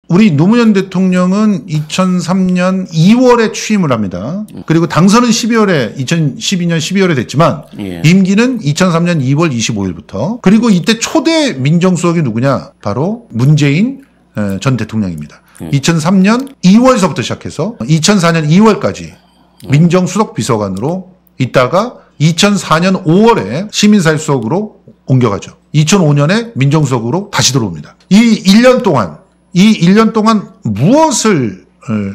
우리 노무현 대통령은 2003년 2월에 취임을 합니다. 그리고 당선은 2012년 12월에 됐지만 예. 임기는 2003년 2월 25일부터. 그리고 이때 초대 민정수석이 누구냐? 바로 문재인 전 대통령입니다. 2003년 2월서부터 시작해서 2004년 2월까지 민정수석 비서관으로 있다가 2004년 5월에 시민사회 수석으로 옮겨가죠. 2005년에 민정수석으로 다시 들어옵니다. 이 1년 동안 무엇을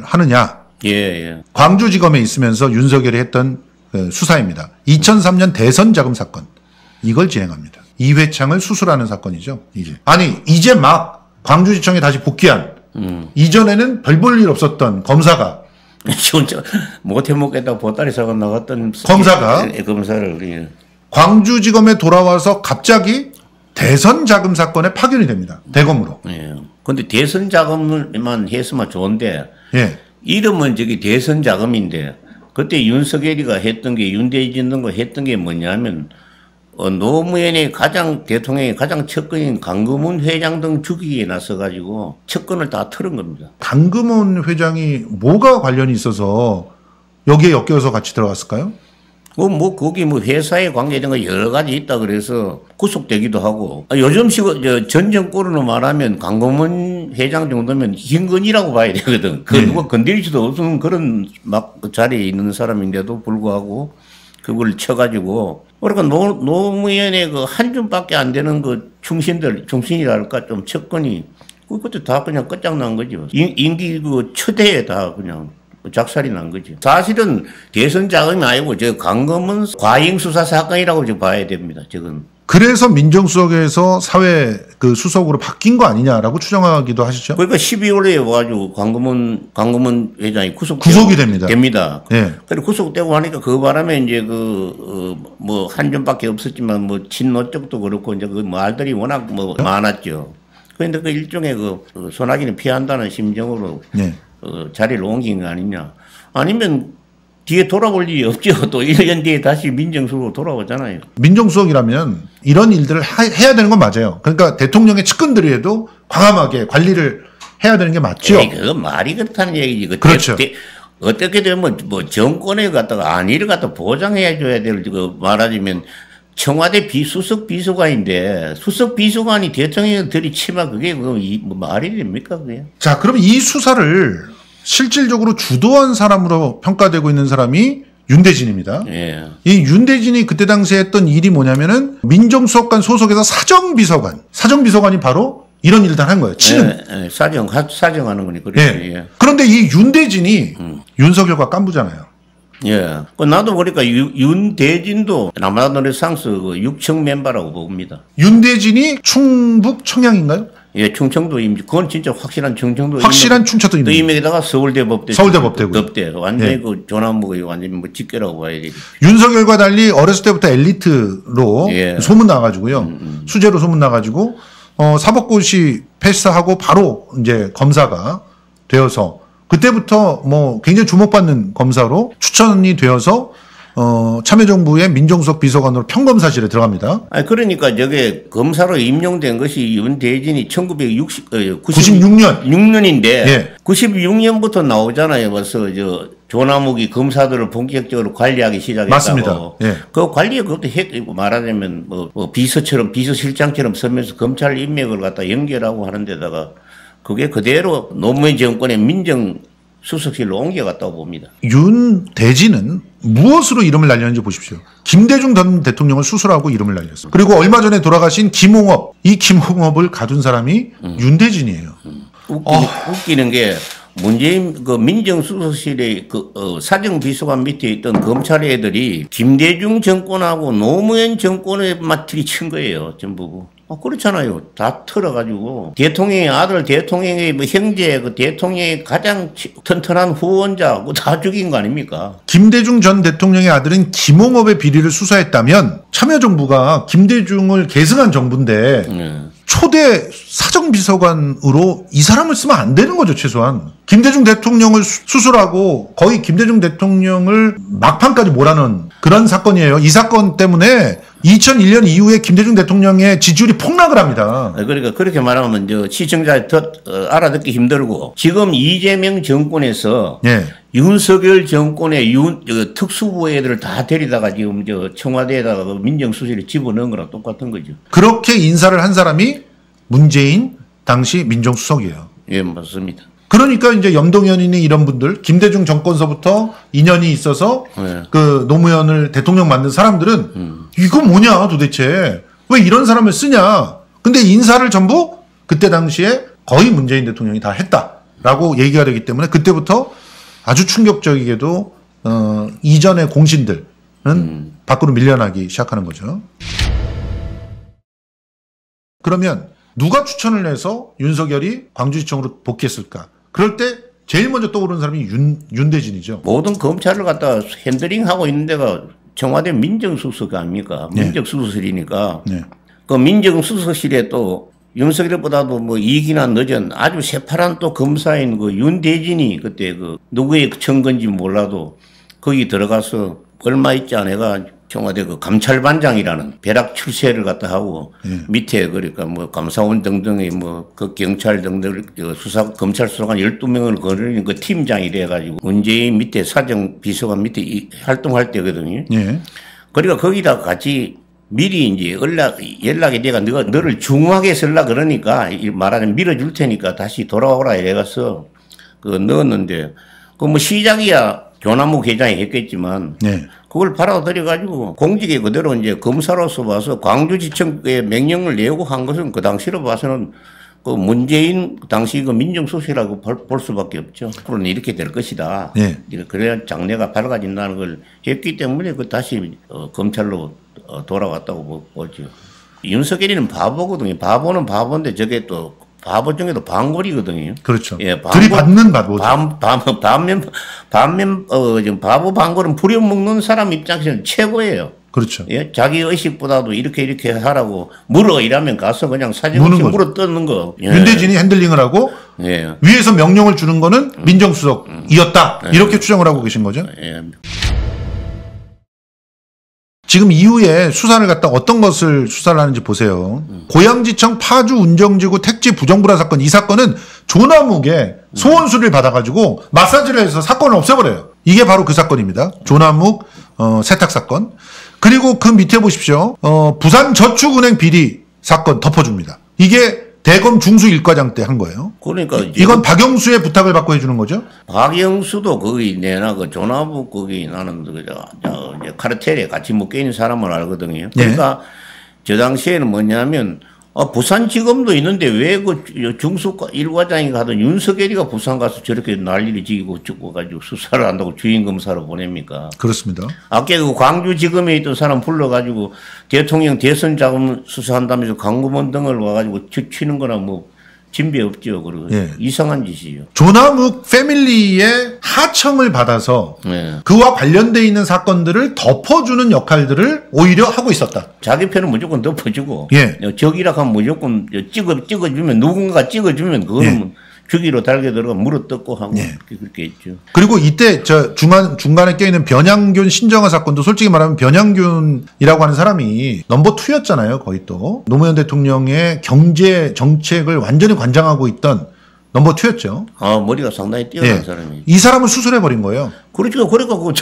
하느냐? 예. 광주지검에 있으면서 윤석열이 했던 수사입니다. 2003년 대선 자금 사건. 이걸 진행합니다. 이회창을 수술하는 사건이죠. 이제 막 광주지청에 다시 복귀한 이전에는 별 볼 일 없었던 검사가 진짜 못해 먹겠다고 보따리 사고 나갔던 검사를 예. 광주지검에 돌아와서 갑자기 대선 자금 사건에 파견이 됩니다. 대검으로. 예. 근데 대선 자금만 했으면 좋은데 예. 이름은 저기 대선 자금인데 그때 윤석열이가 했던 게 윤대진 등과 했던 게 뭐냐면 노무현의 대통령의 가장 측근인 강금훈 회장 등 죽이기에 나서가지고 측근을 다 털은 겁니다. 강금훈 회장이 뭐가 관련이 있어서 여기에 엮여서 같이 들어갔을까요? 거기 회사에 관계된 거 여러 가지 있다 그래서 구속되기도 하고 요즘 전 정권으로 말하면 강금훈 회장 정도면 김건희라고 봐야 되거든. 누가 건드릴 수도 없는 그런 그 자리에 있는 사람인데도 불구하고 그걸 쳐가지고 그러니까 노무현의 그 한 줌밖에 안 되는 그 충신이랄까 좀 측근이 그것도 다 그냥 끝장난 거죠. 임기 그 초대에 다 그냥 작살이 난 거지. 사실은 대선 자금이 아니고 저 강금은 과잉 수사 사건이라고 좀 봐야 됩니다. 지금. 그래서 민정수석에서 사회 그 수석으로 바뀐 거 아니냐라고 추정하기도 하시죠. 그러니까 12월에 와가지고 강금은 회장이 구속이 됩니다. 예. 그리고 구속되고 하니까 그 바람에 이제 뭐 한 점밖에 없었지만 뭐 친노 쪽도 그렇고 이제 그 말들이 워낙 많았죠. 그런데 그 일종의 그 소나기는 피한다는 심정으로. 네. 자리를 옮긴 거 아니냐. 아니면 뒤에 돌아볼 일이 없죠. 또 1년 뒤에 다시 민정수석으로 돌아오잖아요. 민정수석이라면 이런 일들을 해야 되는 건 맞아요. 그러니까 대통령의 측근들에도 광범하게 관리를 해야 되는 게 맞죠. 그건 말이 그렇다는 얘기지. 그렇죠. 어떻게 되면 뭐 정권에 갖다가 안위를 갖다 보장해 줘야 될 말하자면 청와대 수석 비서관인데 수석 비서관이 대통령을 들이치면 그게 뭐 말이 됩니까 그게? 자, 그럼 이 수사를 실질적으로 주도한 사람으로 평가되고 있는 사람이 윤대진입니다. 예. 이 윤대진이 그때 당시에 했던 일이 뭐냐면은 민정수석관 소속에서 사정비서관이 바로 이런 일을 다 한 거예요. 치는. 예. 사정하는 거니 그렇지. 예. 그런데 이 윤대진이 윤석열과 깐부잖아요. 예. 나도 보니까 윤대진도 남아노래 상수 6청 멤버라고 봅니다. 윤대진이 충북 청양인가요? 예, 충청도 임직. 그건 진짜 확실한 충청도 충청도 임직. 또 임직에다가 서울대 법대. 법대. 완전히 예. 그 조남무가 완전히 직계라고 봐야 되지. 윤석열과 달리 어렸을 때부터 엘리트로 예. 소문 나가지고요. 수재로 소문 나가지고 사법고시 패스하고 바로 이제 검사가 되어서 그때부터 뭐 굉장히 주목받는 검사로 추천이 되어서 참여정부의 민정수석 비서관으로 평검사실에 들어갑니다. 그러니까 저게 검사로 임용된 것이 윤대진이 96년. 예. 96년부터 나오잖아요. 벌써 조남욱이 검사들을 본격적으로 관리하기 시작했다고. 맞습니다. 예. 그 관리에 그것도 말하자면 비서실장처럼 서면서 검찰 인맥을 갖다 연결하고 하는 데다가 그게 그대로 노무현 정권의 민정수석실로 옮겨갔다고 봅니다. 윤대진은 무엇으로 이름을 날렸는지 보십시오. 김대중 전 대통령을 수술하고 이름을 날렸습니다. 그리고 얼마 전에 돌아가신 김홍업, 이 김홍업을 가둔 사람이 윤대진이에요. 웃기는 게 문재인 민정수석실의 사정비서관 밑에 있던 검찰 애들이 김대중 정권하고 노무현 정권에 맞들이 친 거예요. 전부. 그렇잖아요. 다 털어가지고 대통령의 아들, 대통령의 형제, 대통령의 가장 튼튼한 후원자 다 죽인 거 아닙니까? 김대중 전 대통령의 아들은 김홍업의 비리를 수사했다면 참여정부가 김대중을 계승한 정부인데 초대 사정비서관으로 이 사람을 쓰면 안 되는 거죠, 최소한. 김대중 대통령을 수술하고 거의 김대중 대통령을 막판까지 몰아넣은 그런 사건이에요. 이 사건 때문에 2001년 이후에 김대중 대통령의 지지율이 폭락을 합니다. 그러니까 그렇게 말하면 시청자 더 알아듣기 힘들고, 지금 이재명 정권에서 예. 윤석열 정권의 특수부 애들을 다 데리다가 지금 청와대에다가 민정수석에 집어넣은 거랑 똑같은 거죠. 그렇게 인사를 한 사람이 문재인 당시 민정수석이에요. 예, 맞습니다. 그러니까 이제 염동연이니 이런 분들, 김대중 정권서부터 인연이 있어서 네. 그 노무현을 대통령 만든 사람들은 이거 뭐냐 도대체 왜 이런 사람을 쓰냐. 근데 인사를 전부 그때 당시에 거의 문재인 대통령이 다 했다라고 얘기가 되기 때문에 그때부터 아주 충격적이게도 이전의 공신들은 밖으로 밀려나기 시작하는 거죠. 그러면 누가 추천을 해서 윤석열이 광주지청으로 복귀했을까? 그럴 때 제일 먼저 떠오르는 사람이 윤대진이죠. 모든 검찰을 갖다 핸들링하고 있는 데가 청와대 민정수석 아닙니까? 네. 민정수석실이니까. 네. 그 민정수석실에 또 윤석열보다도 뭐 2기나 늦은 아주 새파란 또 검사인 그 윤대진이 그때 그 누구의 청건지 몰라도 거기 들어가서 얼마 있지 않아가 청와대 그 감찰반장이라는 벼락 출세를 갖다 하고 밑에 그러니까 뭐 감사원 등등의 뭐 그 경찰 등등 검찰 수사관 12명을 거느리는 그 팀장이 돼가지고 문재인 밑에 사정 비서관 밑에 활동할 때거든요. 예. 그러니까 거기다 같이 미리 이제 연락이 내가 너를 중하게 쓸라 그러니까 말하자면 밀어줄 테니까 다시 돌아오라 이래가서 그 넣었는데 그 뭐 시작이야 조남욱 회장이 했겠지만 네. 그걸 받아들여가지고 공직에 그대로 이제 검사로서 봐서 광주지청에 명령을 내고 한 것은 그 당시로 봐서는 그 문재인 당시 그 민정수석이라고 볼 수밖에 없죠. 앞으로는 이렇게 될 것이다. 네. 그래야 장래가 밝아진다는 걸 했기 때문에 그 다시 검찰로 돌아왔다고 보죠. 윤석열이는 바보거든요. 바보는 바보인데 저게 또 바보 중에도 방골이거든요. 그렇죠. 예, 들이받는 바보죠. 반면 지금 바보 방골은 부려먹는 사람 입장에서는 최고예요. 그렇죠. 예, 자기 의식보다도 이렇게 하라고 물어 이라면 가서 그냥 사정없이 물어 뜯는 거. 예. 윤대진이 핸들링을 하고 예. 위에서 명령을 주는 거는 민정수석이었다. 이렇게 추정을 하고 계신 거죠. 예. 지금 이후에 수사를 갖다 어떤 것을 수사를 하는지 보세요. 고양지청 파주 운정지구 택지 부정부라 사건, 이 사건은 조남욱의 소원수를 받아가지고 마사지를 해서 사건을 없애버려요. 이게 바로 그 사건입니다. 조남욱 세탁 사건. 그리고 그 밑에 보십시오. 부산저축은행 비리 사건 덮어줍니다. 이게 대검 중수 1과장 때 한 거예요. 그러니까 이건 박영수의 부탁을 받고 해주는 거죠. 박영수도 거기 내나 그 조나부 거기 나는 카르텔에 같이 묶여 있는 사람을 알거든요. 그러니까 저 당시에는 뭐냐면 부산지검도 있는데 왜 그 중수 1과장이 가던 윤석열이가 부산 가서 저렇게 난리를 지기고 죽어가지고 수사를 한다고 주인검사로 보냅니까? 그렇습니다. 아까 그 광주지검에 있던 사람 불러가지고 대통령 대선 자금 수사한다면서 광고문 등을 와가지고 치는 거나 뭐 진배 없죠. 그리고 이상한 짓이죠. 조남욱 패밀리의 하청을 받아서 그와 관련돼 있는 사건들을 덮어주는 역할들을 오히려 하고 있었다. 자기 편은 무조건 덮어주고 적이라 하면 무조건 찍어주면 누군가 찍어주면 그거는 주기로 달게 들어가 물어뜯고 하고 그렇게 했죠. 그리고 이때 저 중간에 껴있는 변양균 신정아 사건도 솔직히 말하면 변양균이라고 하는 사람이 넘버 2였잖아요. 거의 또 노무현 대통령의 경제 정책을 완전히 관장하고 있던 넘버 2였죠. 아, 머리가 상당히 뛰어난 사람이. 이 사람을 수술해버린 거예요. 그렇죠. 그러니까 그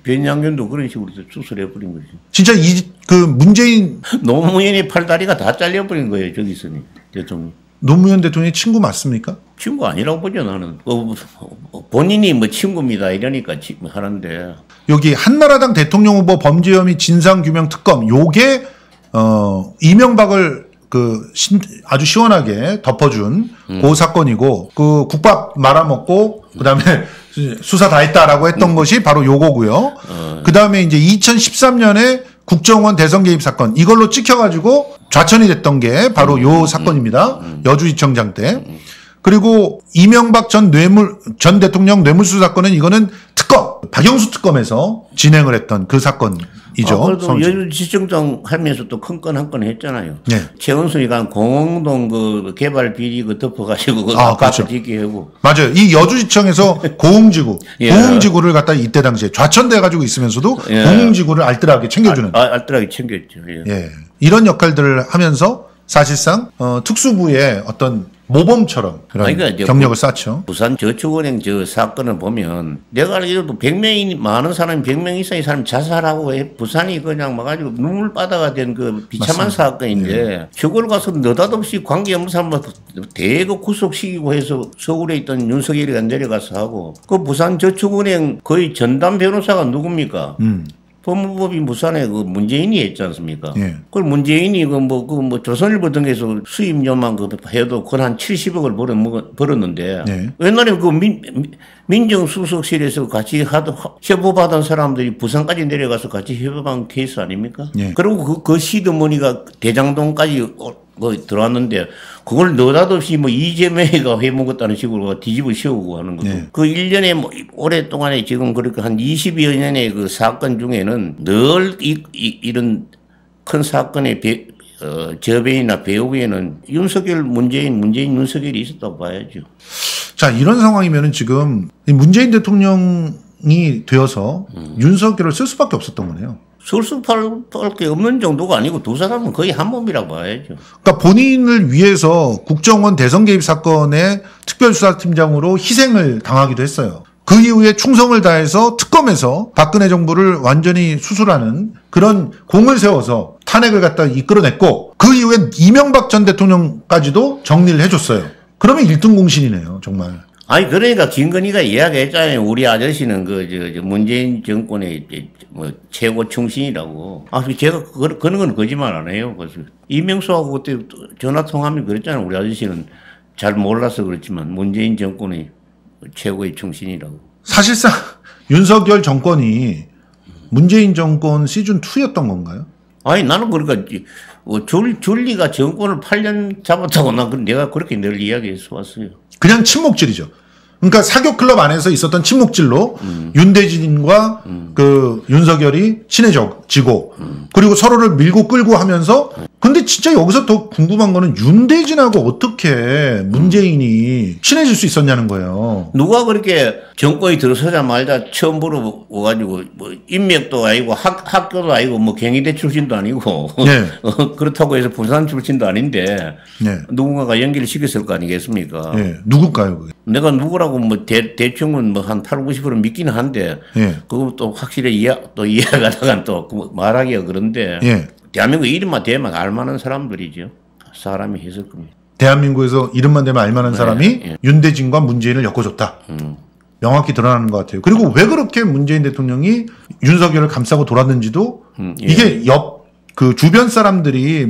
변양균도 그런 식으로 수술해버린 거죠. 진짜 그 문재인 노무현의 팔다리가 다 잘려버린 거예요. 저기서는 대통령. 노무현 대통령의 친구 맞습니까? 친구 아니라고 보죠, 나는. 본인이 뭐 친구입니다 이러니까 하는데. 여기 한나라당 대통령 후보 범죄 혐의 진상규명 특검, 요게 이명박을 아주 시원하게 덮어준 그 사건이고, 그 국밥 말아먹고 그다음에 수사 다 했다라고 했던 것이 바로 요거고요. 그다음에 이제 2013년에 국정원 대선 개입 사건, 이걸로 찍혀가지고 좌천이 됐던 게 바로 요 사건입니다. 여주지청장 때. 그리고 이명박 전 대통령 뇌물수수 사건은 이거는 특검, 박영수 특검에서 진행을 했던 그 사건 그래도 여주지청장 하면서 또 큰 건 한 건 했잖아요. 네. 최은순이가 공흥동 그 개발 비리 그 덮어가지고 그 아파트 짓게 하고. 맞아요. 이 여주지청에서 고흥지구, 예. 고흥지구를 갖다 이때 당시에 좌천돼 가지고 있으면서도 예. 고흥지구를 알뜰하게 챙겨주는. 알뜰하게 챙겼죠. 예. 예. 이런 역할들을 하면서 사실상 특수부의 어떤 모범처럼 그런 그러니까 경력을 쌓죠. 부산 저축은행 저 사건을 보면 내가 알기로도 100명이 많은 사람이 100명 이상의 사람이 자살하고 부산이 그냥 막가지고 눈물바다가 된 그 비참한 맞습니다. 사건인데 저걸 가서 느닷없이 관계없는 사람을 대거 구속시키고 해서 서울에 있던 윤석열이가 내려가서 하고 그 부산 저축은행 거의 전담 변호사가 누굽니까? 법무법이 부산에 그 문재인이 했지 않습니까? 예. 그걸 문재인이 그 조선일보 등에서 수입료만 그 해도 그건 한 70억을 벌었는데 예. 옛날에 그 민정수석실에서 같이 협업하던 사람들이 부산까지 내려가서 같이 협업한 케이스 아닙니까? 예. 그리고 그 시드머니가 대장동까지 들어왔는데 그걸 느닷없이 이재명이가 해먹었다는 식으로 뒤집어 씌우고 하는 것도 네. 그 1년에 오랫동안에 지금 그렇게 한 20여 년의 그 사건 중에는 늘 이런 큰 사건의 저변이나 배후에는 윤석열 문재인 윤석열이 있었다고 봐야죠. 자, 이런 상황이면은 지금 문재인 대통령이 되어서 윤석열을 쓸 수밖에 없었던 거네요. 쓸 수밖에 없는 정도가 아니고 두 사람은 거의 한 몸이라고 봐야죠. 그러니까 본인을 위해서 국정원 대선 개입 사건의 특별수사팀장으로 희생을 당하기도 했어요. 그 이후에 충성을 다해서 특검에서 박근혜 정부를 완전히 수술하는 그런 공을 세워서 탄핵을 갖다 이끌어냈고 그 이후에 이명박 전 대통령까지도 정리를 해줬어요. 그러면 1등 공신이네요, 정말. 아니, 그러니까 김건희가 이야기했잖아요. 우리 아저씨는 문재인 정권의 최고 충신이라고. 제가 그런 건 거짓말 안 해요. 그래서 이명수하고 그때 전화 통화하면 그랬잖아요. 우리 아저씨는 잘 몰라서 그렇지만 문재인 정권의 최고의 충신이라고. 사실상 윤석열 정권이 문재인 정권 시즌2였던 건가요? 아니, 나는 그러니까 줄리가 정권을 8년 잡았다고 내가 그렇게 늘 이야기해서 왔어요. 그냥 친목질이죠. 그러니까 사교 클럽 안에서 있었던 친목질로 윤대진과 그 윤석열이 친해지고 그리고 서로를 밀고 끌고 하면서 근데 진짜 여기서 더 궁금한 거는 윤대진하고 어떻게 문재인이 친해질 수 있었냐는 거예요. 누가 그렇게 정권이 들어서자마자 처음 불어와가지고 인맥도 아니고 학교도 아니고 경희대 출신도 아니고 네. 그렇다고 해서 부산 출신도 아닌데 네. 누군가가 연기를 시켰을 거 아니겠습니까? 네. 누굴까요? 그게? 내가 누구라고 대충은 한 80, 90% 믿기는 한데 네. 그것도 확실히 이해가다가 또 말하기가 그런데 네. 대한민국 이름만 대면 알만한 사람들이죠. 사람이 했을 겁니다. 대한민국에서 이름만 대면 알만한 사람이 네. 윤대진과 문재인을 엮어줬다. 명확히 드러나는 것 같아요. 그리고 왜 그렇게 문재인 대통령이 윤석열을 감싸고 돌았는지도 예. 이게 그 주변 사람들이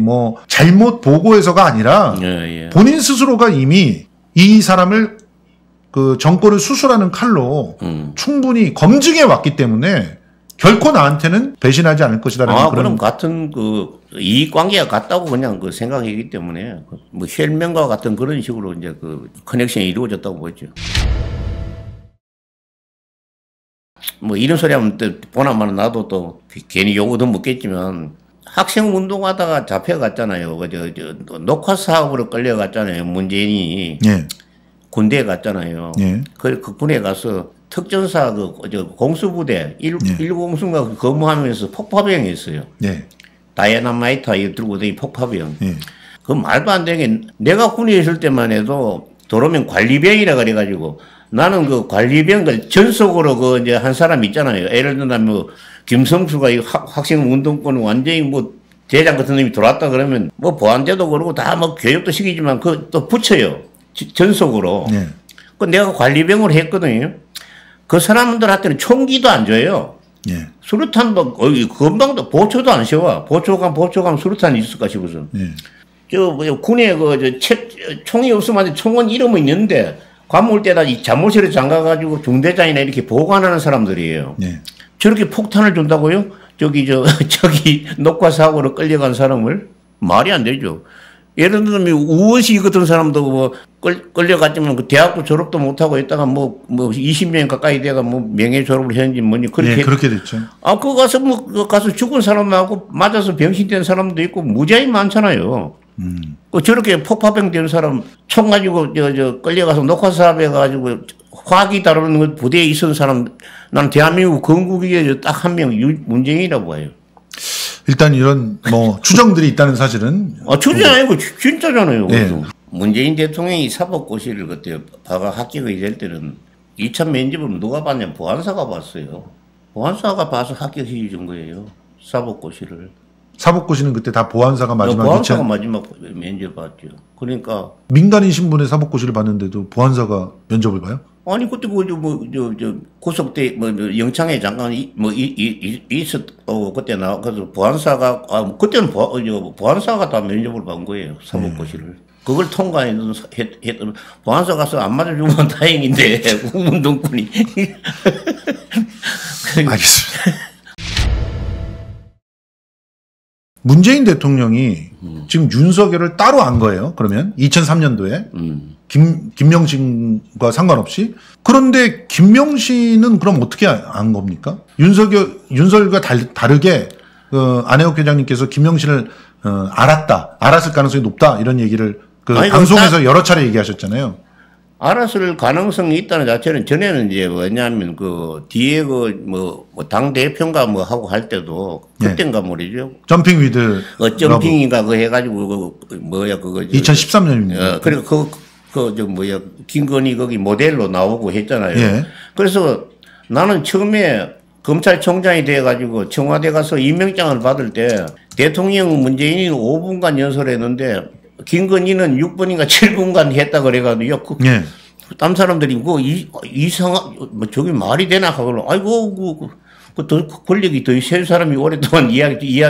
잘못 보고해서가 아니라 예. 본인 스스로가 이미 이 사람을 그 정권을 수술하는 칼로 충분히 검증해 왔기 때문에 결코 나한테는 배신하지 않을 것이다라는 그럼 같은 이익 관계가 같다고 그냥 생각이기 때문에 혈맹과 같은 그런 식으로 이제 커넥션이 이루어졌다고 보죠. 이런 소리 하면 또 보나마나 나도 또 괜히 요거도 묻겠지만 학생 운동하다가 잡혀갔잖아요. 녹화 사업으로 끌려갔잖아요. 문재인이 예. 군대에 갔잖아요. 예. 그 군에 가서 특전사 공수부대 1공수가 근무하면서 폭파병 했어요. 예. 다이애나마이트 들고 다니 폭파병. 예. 그 말도 안 되는 게 내가 군에 있을 때만 해도 도로면 관리병이라 그래가지고 나는 그 관리병들 전속으로 이제 한 사람 있잖아요. 예를 들면 김성수가 이 학생 운동권을 완전히 대장 같은 놈이 들어왔다 그러면 보안대도 그러고 다 교육도 시키지만 또 붙여요. 전속으로. 네. 내가 관리병을 했거든요. 그 사람들한테는 총기도 안 줘요. 네. 수류탄도 금방도 보초도 안 씌워. 보초감 수류탄이 있을까 싶어서. 네. 군에 총이 없으면 총은 이름은 있는데 관물 때다 이 잠옷실에 잠가가지고 중대장이나 이렇게 보관하는 사람들이에요. 네. 저렇게 폭탄을 준다고요? 저기 녹화 사고로 끌려간 사람을 말이 안 되죠. 예를 들면 우원식 같은 사람도 뭐 끌려갔지만 그 대학도 졸업도 못하고 있다가 뭐 20년 가까이 돼가 뭐 명예 졸업을 했는지 뭐니 그렇게. 네, 그렇게 됐죠. 그거 가서 뭐 가서 죽은 사람하고 맞아서 병신된 사람도 있고 무지하게 많잖아요. 저렇게 폭파병 된 사람 총 가지고 끌려가서 녹화 사업해 가지고 화기 다루는 그 부대에 있었던 사람 난 대한민국 건국에 딱 한 명 문재인이라고 봐요. 일단 이런 뭐 추정들이 있다는 사실은 추정 아니고 진짜잖아요. 네. 문재인 대통령이 사법고시를 그때 바가 합격이 될 때는 2차 면접을 누가 봤냐면 보안사가 봤어요. 보안사가 봐서 합격시켜 준 거예요. 사법고시를. 사법고시는 그때 다 보안사가 마지막 보안사가 마지막 면접 봤죠. 그러니까 민간인 신분의 사법고시를 봤는데도 보안사가 면접을 봐요? 아니 그때 구속대 영창에 잠깐 있었고 그때 나가서 보안사가 그때는 보안사가 다 면접을 본 거예요. 사법고시를. 그걸 통과했던 보안사 가서 안 맞아주면 다행인데 운동권이. 알겠습니다. 문재인 대통령이 지금 윤석열을 따로 안 거예요. 그러면 2003년도에 김명신과 상관없이. 그런데 김명신은 그럼 어떻게 안 겁니까? 윤석열과 다르게 안혜욱 회장님께서 김명신을 알았을 가능성이 높다 이런 얘기를 방송에서 여러 차례 얘기하셨잖아요. 알았을 가능성이 있다는 자체는 전에는 이제 뭐냐면 뒤에 당 대표인가 뭐 하고 할 때도 그때인가 모르죠. 점핑 위드 점핑인가 해가지고 그거 2013년입니다. 그리고 김건희 거기 모델로 나오고 했잖아요. 예. 그래서 나는 처음에 검찰총장이 돼가지고 청와대 가서 임명장을 받을 때 대통령 문재인이 5분간 연설했는데 김건희는 6분인가 7분간 했다 그래가지고 딴 사람들이 저게 말이 되나 하고 아이고 더 권력이 더 센 사람이 오랫동안 이야기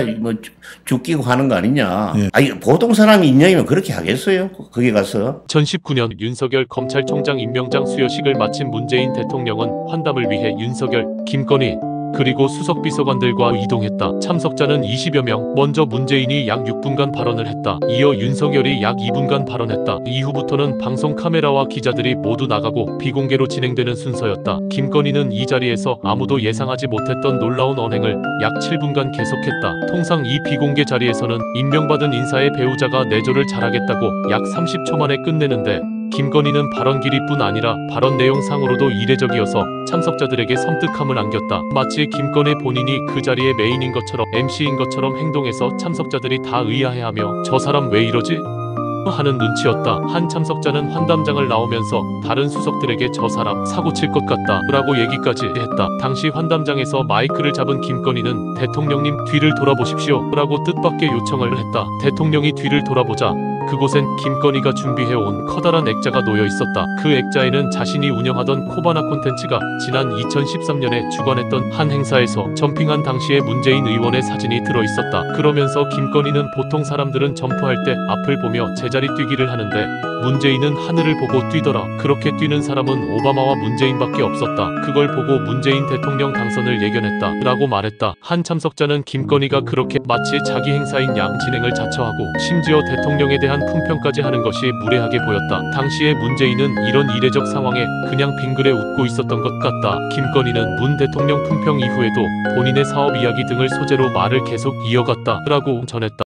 죽기고 하는 거 아니냐. 아니 보통 사람이 인정이면 그렇게 하겠어요? 거기 가서. 2019년 윤석열 검찰총장 임명장 수여식을 마친 문재인 대통령은 환담을 위해 윤석열, 김건희 그리고 수석비서관들과 이동했다. 참석자는 20여 명. 먼저 문재인이 약 6분간 발언을 했다. 이어 윤석열이 약 2분간 발언했다. 이후부터는 방송 카메라와 기자들이 모두 나가고 비공개로 진행되는 순서였다. 김건희는 이 자리에서 아무도 예상하지 못했던 놀라운 언행을 약 7분간 계속했다. 통상 이 비공개 자리에서는 임명받은 인사의 배우자가 내조를 잘하겠다고 약 30초 만에 끝내는데 김건희는 발언 길이뿐 아니라 발언 내용상으로도 이례적이어서 참석자들에게 섬뜩함을 안겼다. 마치 김건희 본인이 그 자리의 메인인 것처럼 MC인 것처럼 행동해서 참석자들이 다 의아해하며 저 사람 왜 이러지? 하는 눈치였다. 한 참석자는 환담장을 나오면서 다른 수석들에게 저 사람 사고 칠 것 같다 라고 얘기까지 했다. 당시 환담장에서 마이크를 잡은 김건희는 대통령님 뒤를 돌아보십시오 라고 뜻밖의 요청을 했다. 대통령이 뒤를 돌아보자 그곳엔 김건희가 준비해온 커다란 액자가 놓여 있었다. 그 액자에는 자신이 운영하던 코바나 콘텐츠가 지난 2013년에 주관했던 한 행사에서 점핑한 당시의 문재인 의원의 사진이 들어있었다. 그러면서 김건희는 보통 사람들은 점프할 때 앞을 보며 제자리 뛰기를 하는데 문재인은 하늘을 보고 뛰더라. 그렇게 뛰는 사람은 오바마와 문재인밖에 없었다. 그걸 보고 문재인 대통령 당선을 예견했다 라고 말했다. 한 참석자는 김건희가 그렇게 마치 자기 행사인 양 진행을 자처하고 심지어 대통령에 대한 품평까지 하는 것이 무례하게 보였다. 당시에 문재인은 이런 이례적 상황에 그냥 빙그레 웃고 있었던 것 같다. 김건희는 문 대통령 품평 이후에도 본인의 사업 이야기 등을 소재로 말을 계속 이어갔다 라고 전했다.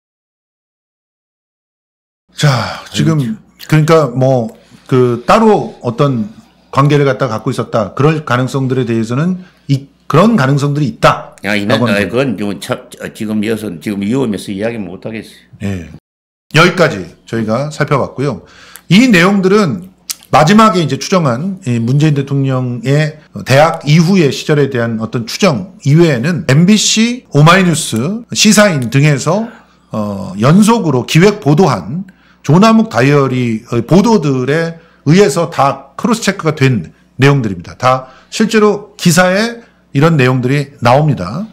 자, 지금 그러니까 따로 어떤 관계를 갖고 있었다. 그럴 가능성들에 대해서는 그런 가능성들이 있다. 그건 지금 위험해서 이야기 못 하겠어요. 네. 여기까지 저희가 살펴봤고요. 이 내용들은 마지막에 이제 추정한 문재인 대통령의 대학 이후의 시절에 대한 어떤 추정 이외에는 MBC, 오마이뉴스, 시사인 등에서 연속으로 기획 보도한 조남욱 다이어리 보도들에 의해서 다 크로스 체크가 된 내용들입니다. 다 실제로 기사에 이런 내용들이 나옵니다.